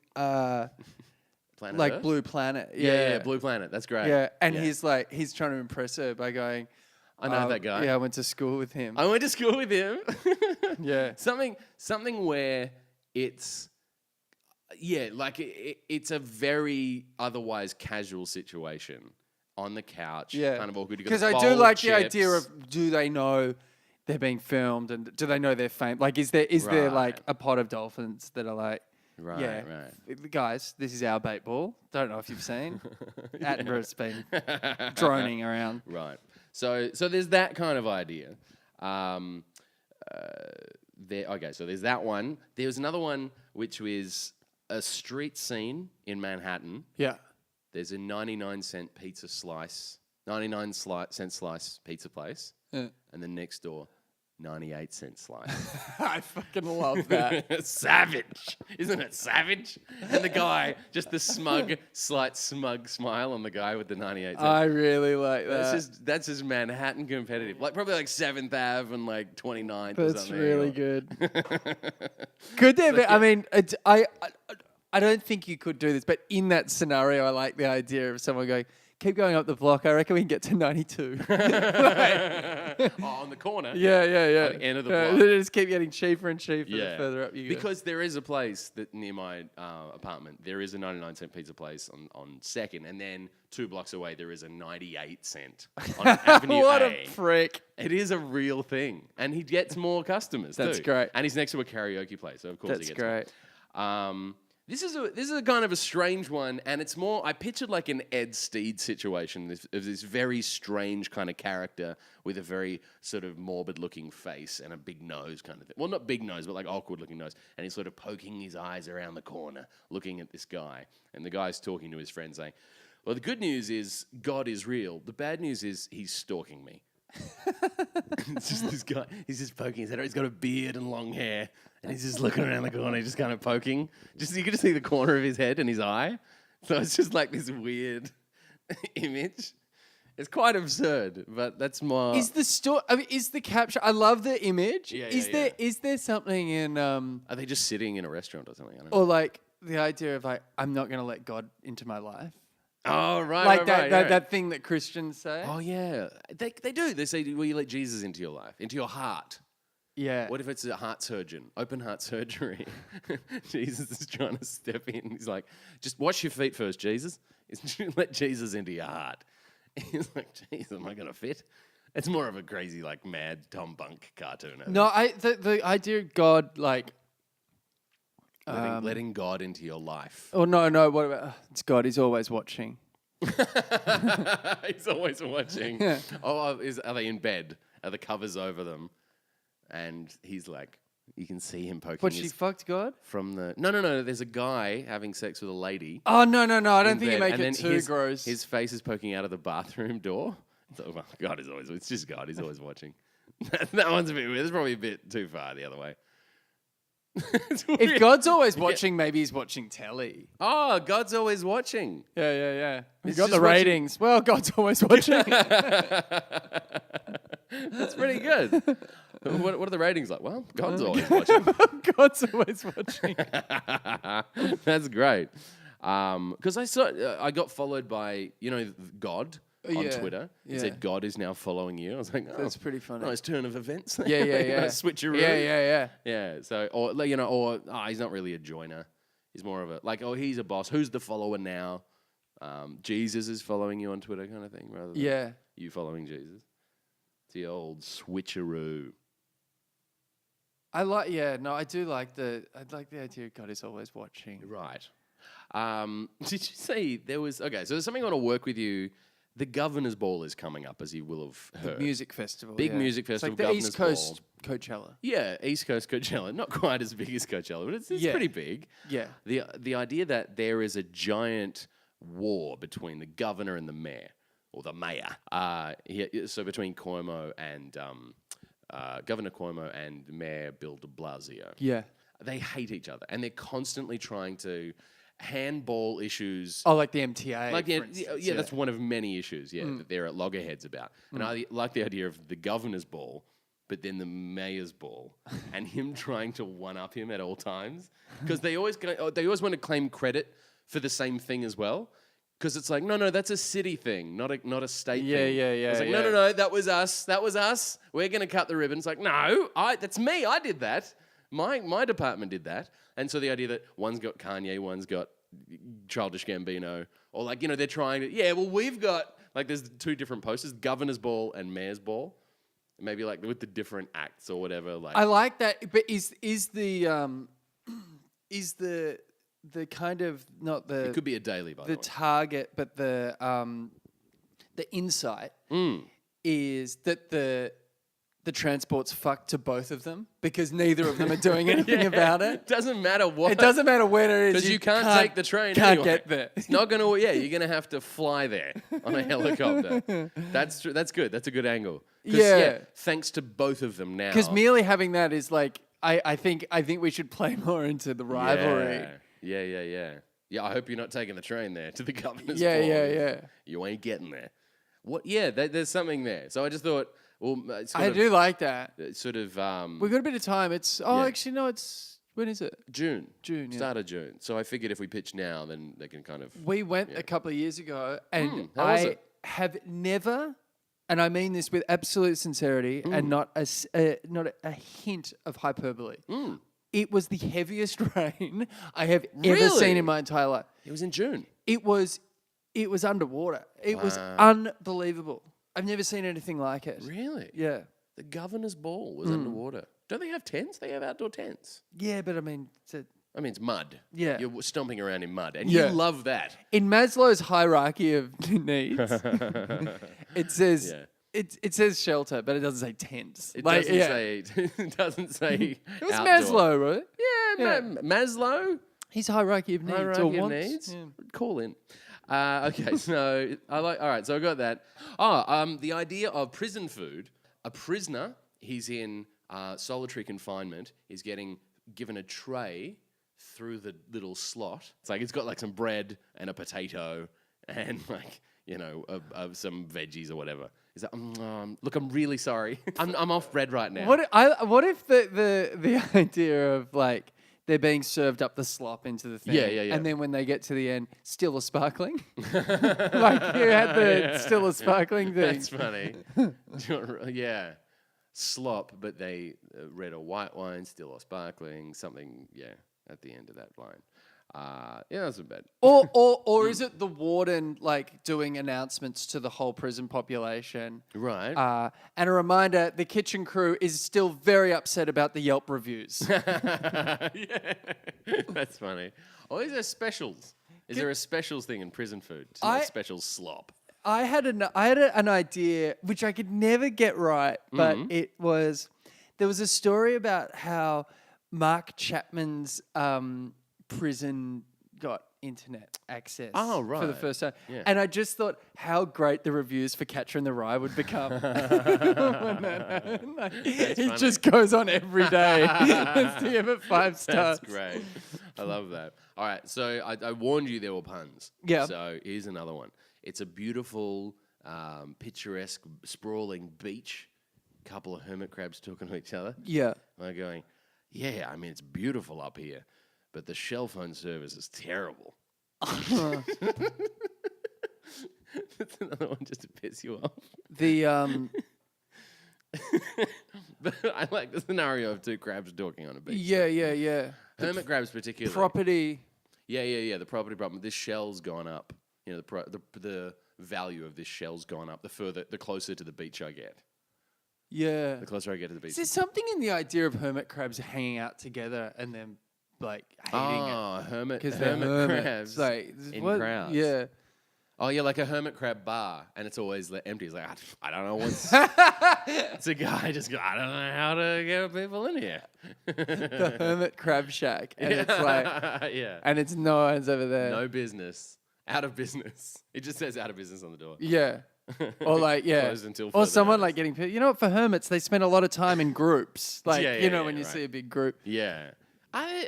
Planet like Earth? Blue Planet. Yeah, Blue Planet. That's great. Yeah, and he's trying to impress her by going... I know that guy. Yeah, I went to school with him. I went to school with him. Yeah. Something where it's... Yeah, like it's a very otherwise casual situation on the couch. Yeah. Kind of awkward. Because I do like the idea of, do they know they're being filmed and do they know they're famous? Like, is there like a pot of dolphins that are like, Right. guys, this is our bait ball. Don't know if you've seen. Attenborough's been droning around. Right. So there's that kind of idea. So there's that one. There was another one which was a street scene in Manhattan. Yeah. There's a 99-cent slice pizza place. Yeah. And then next door, 98-cent slice. I fucking love that. Savage. Isn't it savage? And the guy, just the slight smug smile on the guy with the 98 cents. I really like that. That's just Manhattan competitive. Like probably like 7th Ave and like 29th or That's something. really good. Could there be? I mean, I don't think you could do this, but in that scenario, I like the idea of someone going, keep going up the block. I reckon we can get to 92. On the corner. Yeah. On the end of the block. They just keep getting cheaper and cheaper the further up you go. Because there is a place that near my apartment, there is a 99-cent pizza place on 2nd, and then 2 blocks away there is a 98-cent on Avenue What A. a prick. It is a real thing, and he gets more customers. That's too. great. And he's next to a karaoke place, so of course That's he gets great. more. This is a kind of a strange one, and it's more. I pictured like an Ed Steed situation. This very strange kind of character with a very sort of morbid-looking face and a big nose, kind of thing. Well, not big nose, but like awkward-looking nose. And he's sort of poking his eyes around the corner, looking at this guy. And the guy's talking to his friend, saying, "Well, the good news is God is real. The bad news is he's stalking me." It's just this guy. He's just poking his head out. He's got a beard and long hair, and he's just looking around the corner, just kind of poking. You can just see the corner of his head and his eye. So it's just like this weird image. It's quite absurd, but that's more. Is the caption? I love the image. Yeah, Is there something in Are they just sitting in a restaurant or something? I don't know. or like the idea of like, I'm not going to let God into my life? Oh, right. Like right. that thing that Christians say. Oh, yeah. They do. They say, will you let Jesus into your life, into your heart? Yeah. What if it's a heart surgeon, open heart surgery? Jesus is trying to step in. He's like, just wash your feet first, Jesus. Let Jesus into your heart. He's like, geez, am I going to fit? It's more of a crazy, like, mad Tom Bunk cartoon. No, the idea of God, like... letting God into your life. Oh, no, what about... it's God, he's always watching. He's always watching. Yeah. Oh, are they in bed? Are the covers over them? And he's like, you can see him poking What, she fucked God? from the... No. There's a guy having sex with a lady. Oh, no. I don't think you bed, make and it then too gross. His face is poking out of the bathroom door. So, well, God is always. It's just God. He's always watching. That one's a bit weird. It's probably a bit too far the other way. If God's always watching, maybe he's watching telly. Oh, God's always watching. Yeah. We He's got the just watching- ratings. Well, God's always watching. That's pretty good. What are the ratings like? Well, God's always watching. God's always watching. That's great. Because I got followed by God on Twitter. It said God is now following you. I was like, oh, That's pretty funny. nice turn of events. Yeah. Switcheroo. Yeah. So he's not really a joiner. He's more of he's a boss. Who's the follower now? Jesus is following you on Twitter, kind of thing, rather than you following Jesus. It's the old switcheroo. I do like the idea of God is always watching. Right. Did you say there was... Okay, so there's something I want to work with you. The Governor's Ball is coming up, as you will have heard. Music festival. Big music festival, It's like the Governor's East Coast Ball. Coachella. Yeah, East Coast Coachella. Not quite as big as Coachella, but it's pretty big. Yeah. The idea that there is a giant war between the governor and the mayor, or the mayor. So between Cuomo and... Governor Cuomo and Mayor Bill de Blasio. Yeah. They hate each other, and they're constantly trying to handball issues. Oh, like the MTA. That's one of many issues. That they're at loggerheads about. And I like the idea of the governor's ball, but then the mayor's ball, and him trying to one up him at all times, because they always want to claim credit for the same thing as well. Because it's like, no, that's a city thing, not a state thing. Yeah. It's like, no, that was us. We're going to cut the ribbon. It's like, no, that's me. I did that. My department did that. And so the idea that one's got Kanye, one's got Childish Gambino, or they're trying to, we've got, there's two different posters, Governor's Ball and Mayor's Ball. Maybe with the different acts or whatever. I like that, but is the kind of not the it could be a daily by the way. Target, but the insight is that the transport's fucked to both of them because neither of them are doing anything about it. Doesn't matter what. It doesn't matter where it is. Because you can't take the train. Can't anyway. get there. It's not going to. Yeah, you're going to have to fly there on a helicopter. That's true. That's good. That's a good angle. Thanks to both of them now. Because merely having that is I think we should play more into the rivalry. Yeah. I hope you're not taking the train there to the governor's ball. Yeah. You ain't getting there. What? Yeah, there's something there. So I just thought, I do like that. Sort of. We've got a bit of time. Actually, no. It's when is it? June. June. Yeah. Start of June. So I figured if we pitch now, then they can kind of. We went a couple of years ago, and how was it? have never, and I mean this with absolute sincerity, and not a hint of hyperbole. It was the heaviest rain I have ever seen in my entire life. It was in June. It was underwater. It was unbelievable. I've never seen anything like it. Really? Yeah. The governor's ball was underwater. Don't they have tents? They have outdoor tents. Yeah, but I mean, it's mud. Yeah. You're stomping around in mud, and you love that. In Maslow's hierarchy of needs, it says. Yeah. It says shelter, but it doesn't say tents. It doesn't say. It doesn't say. It was outdoor. Maslow, right? Yeah. Maslow. His hierarchy of needs. Hierarchy of needs. Yeah. Call in. Okay, so I like. All right, so I got that. The idea of prison food. A prisoner, he's in solitary confinement, is getting given a tray through the little slot. It's got some bread and a potato and some veggies or whatever. He's like, look, I'm really sorry. I'm off bread right now. What if the idea of they're being served up the slop into the thing. Yeah. And then when they get to the end, still a sparkling. You had the still a sparkling thing. That's funny. Yeah. Slop, but they red or white wine, still a sparkling, something, at the end of that line. That's a bad. Or is it the warden doing announcements to the whole prison population? Right. And a reminder, the kitchen crew is still very upset about the Yelp reviews. Yeah. That's funny. Or is there specials? Is there a specials thing in prison food? Special slop. I had an idea which I could never get right, but there was a story about how Mark Chapman's prison got internet access Oh, for the right. first time. Yeah. And I just thought how great the reviews for Catcher in the Rye would become. When that happened. Like, it funny. just goes on every day. It's to give it 5 stars. That's great. I love that. All right, so I warned you there were puns. Yeah. So here's another one. It's a beautiful, picturesque, sprawling beach. Couple of hermit crabs talking to each other. Yeah. They're going, yeah, I mean, it's beautiful up here, but the shell phone service is terrible. That's another one just to piss you off. The But I like the scenario of 2 crabs talking on a beach. yeah. Hermit crabs particularly. Property. Yeah. The property problem. This shell's gone up. You know, the value of this shell's gone up the closer to the beach I get. Yeah. The closer I get to the beach. Is there something in the idea of hermit crabs hanging out together and then like hating it? Hermit Because they're hermits. crabs Like, in what? crowds. Yeah. Oh, yeah, like a hermit crab bar, and it's always empty. It's like, I don't know what's... It's a guy just go, I don't know how to get people in here. The hermit crab shack. And it's like, yeah. and it's no one's over there. No business. Out of business. It just says out of business on the door. Yeah. Or like, yeah. Closed until Or further someone notice. like getting, you know what, for hermits, they spend a lot of time in groups. Like, Yeah, you know, yeah, when you right. see a big group. Yeah.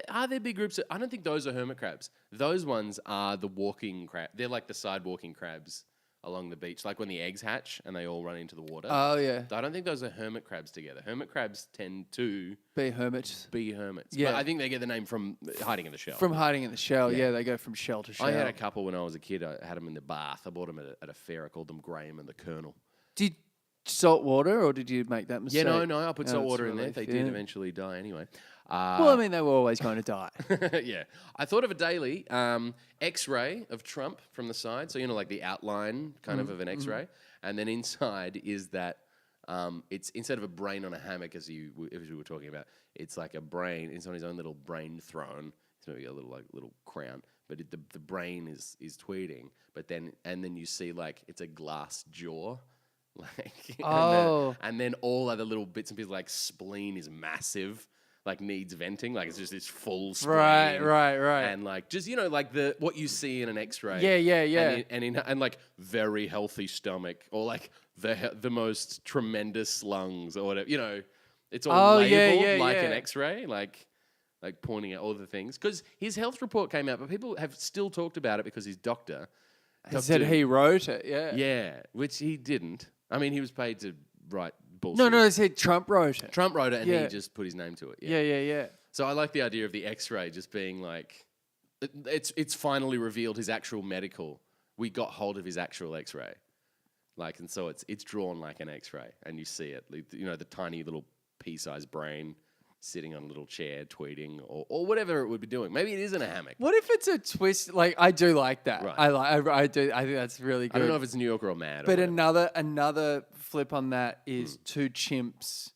Are there big groups? I don't think those are hermit crabs. Those ones are the walking crab. They're like the side walking crabs along the beach, like when the eggs hatch and they all run into the water. Oh, yeah. I don't think those are hermit crabs together. Hermit crabs tend to Be hermits. be hermits. Yeah. But I think they get the name from hiding in the shell. From hiding in the shell. Yeah. Yeah, they go from shell to shell. I had a couple when I was a kid. I had them in the bath. I bought them at a fair. I called them Graham and the Colonel. Did salt water or did you make that mistake? Yeah, no. I put Oh, salt that's water in there. relief, They yeah. did eventually die anyway. Well, I mean, they were always going to die. Yeah. I thought of a daily Xray of Trump from the side. So, you know, like the outline kind of an Xray. And then inside is that it's instead of a brain on a hammock, as we were talking about, it's like a brain. It's on his own little brain throne. It's maybe a little crown. But the brain is tweeting. But then you see like it's a glass jaw. Like, and then all other little bits and pieces, like spleen is massive. Like needs venting, like it's just this full spleen. Right. And like just like what you see in an X-ray. Yeah. And like very healthy stomach, or like the most tremendous lungs, or whatever. You know, it's all labeled like an X-ray, like pointing at all the things. Because his health report came out, but people have still talked about it because his doctor said he wrote it. Yeah. Yeah, which he didn't. I mean, he was paid to write bullshit. No, they said Trump wrote it. Trump wrote it, and Yeah. he just put his name to it. Yeah. So I like the idea of the X-ray just being like, it's finally revealed his actual medical. We got hold of his actual X-ray, like, and so it's drawn like an X-ray, and you see it. You know, the tiny little pea-sized brain sitting on a little chair, tweeting, or whatever it would be doing. Maybe it is in a hammock. What if it's a twist? Like, I do like that. Right. I do. I think that's really good. I don't know if it's New Yorker or Mad. But or another flip on that is 2 chimps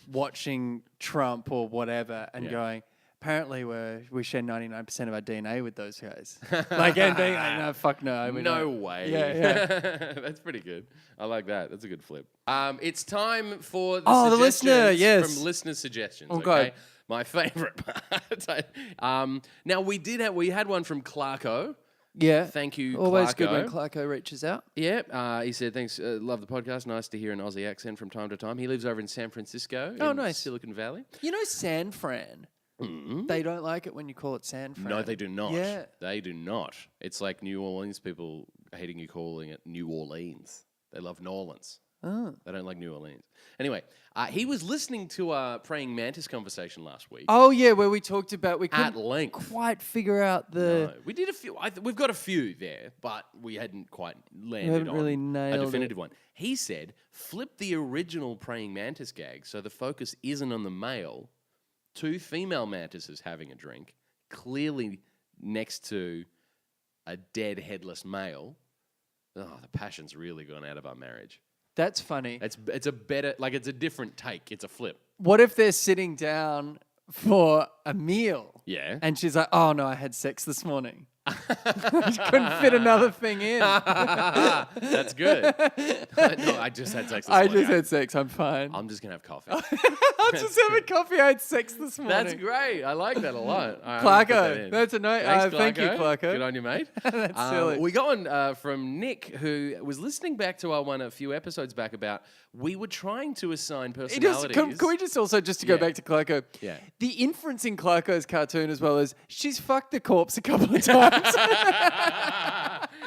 watching Trump or whatever and going, apparently we share 99% of our DNA with those guys. Like, and being like, no, fuck no. No way. Yeah. That's pretty good. I like that. That's a good flip. It's time for the the listener, suggestions yes. from listener suggestions. Oh, okay? God. My favorite part. Now, we had one from Clarko. Yeah. Thank you, Always Clarko. good when Clarko reaches out. Yeah, he said, thanks, love the podcast. Nice to hear an Aussie accent from time to time. He lives over in San Francisco in nice. Silicon Valley. You know San Fran? They don't like it when you call it San Fran. No, they do not. Yeah. They do not. It's like New Orleans people hating you calling it New Orleans. They love New Orleans. Oh. They don't like New Orleans. Anyway, he was listening to our praying mantis conversation last week. Oh, yeah, where we talked about we couldn't At length. quite figure out the... No, we did a few. We've got a few there, but we hadn't quite landed on really nailed a it. definitive one. He said, flip the original praying mantis gag so the focus isn't on the male. 2 female mantises having a drink, clearly next to a dead headless male. Oh, the passion's really gone out of our marriage. That's funny. It's a better, like it's a different take. It's a flip. What if they're sitting down for a meal? Yeah. And she's like, oh, no, I had sex this morning. Couldn't fit another thing in. That's good. No, I just had sex this I morning. just had sex. I'm fine. I'm just going to have coffee. I'll just have a coffee. I had sex this morning. That's great. I like that a lot. All right, I'm gonna put that Clarko. in. That's a note. Thanks, Thank you, Clarko. Clarko. Good on you, mate. That's silly. We got one from Nick, who was listening back to our one a few episodes back about we were trying to assign personalities. Can we just also, just to go Yeah. back to Clarko, Yeah. the inference in Clarko's cartoon as well as she's fucked the corpse a couple of times.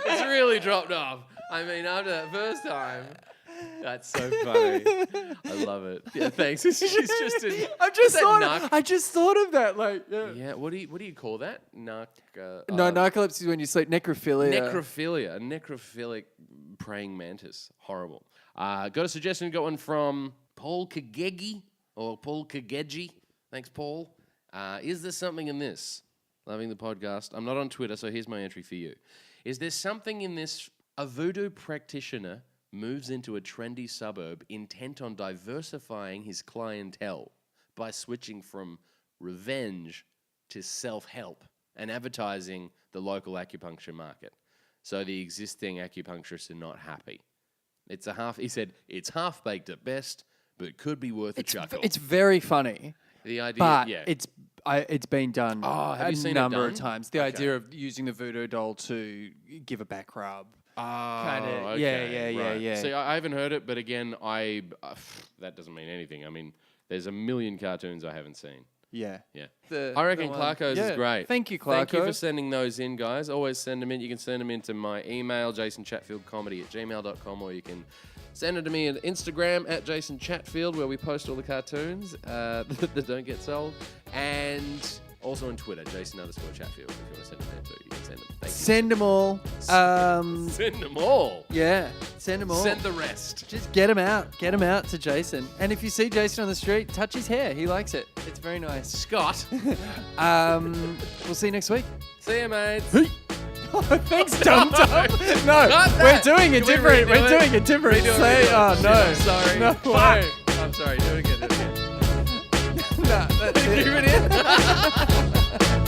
It's really dropped off. I mean, after that first time. That's so funny. I love it. Yeah, thanks. She's just in. I just thought of that. Like, yeah. Yeah. What do you call that? No, narcolepsy is when you sleep. Necrophilia. Necrophilia. A necrophilic praying mantis. Horrible. Got a suggestion. Got one from Paul Kagegi or Paul Kagegi. Thanks, Paul. Is there something in this? Loving the podcast. I'm not on Twitter, so here's my entry for you. Is there something in this? A voodoo practitioner moves into a trendy suburb intent on diversifying his clientele by switching from revenge to self-help and advertising the local acupuncture market. So the existing acupuncturists are not happy. He said, it's half-baked at best, but it could be worth a chuckle. It's very funny. The idea, But yeah. it's been done have a you seen it number done? of times. The idea of using the voodoo doll to give a back rub. Kinda, yeah. See, I haven't heard it, but again, that doesn't mean anything. I mean, there's a million cartoons I haven't seen. Yeah. Yeah. I I reckon Clarko's is great. Thank you, Clarko. Thank you for sending those in, guys. Always send them in. You can send them into my email, jasonchatfieldcomedy@gmail.com, or you can send it to me on Instagram @JasonChatfield, where we post all the cartoons that don't get sold. And also on Twitter, Jason_Chatfield. If you want to send them there too, you can send them. Thank you. Send them all. Send them all. Yeah, send them all. Send the rest. Just get them out. Get them out to Jason. And if you see Jason on the street, touch his hair. He likes it. It's very nice. Scott. We'll see you next week. See you, mates. Thanks, Dum Dum. No, we're doing it different. We're doing it different. Say, oh no, Yeah, sorry. no way. I'm sorry. Do it again. Nah, that's it. Keep it in.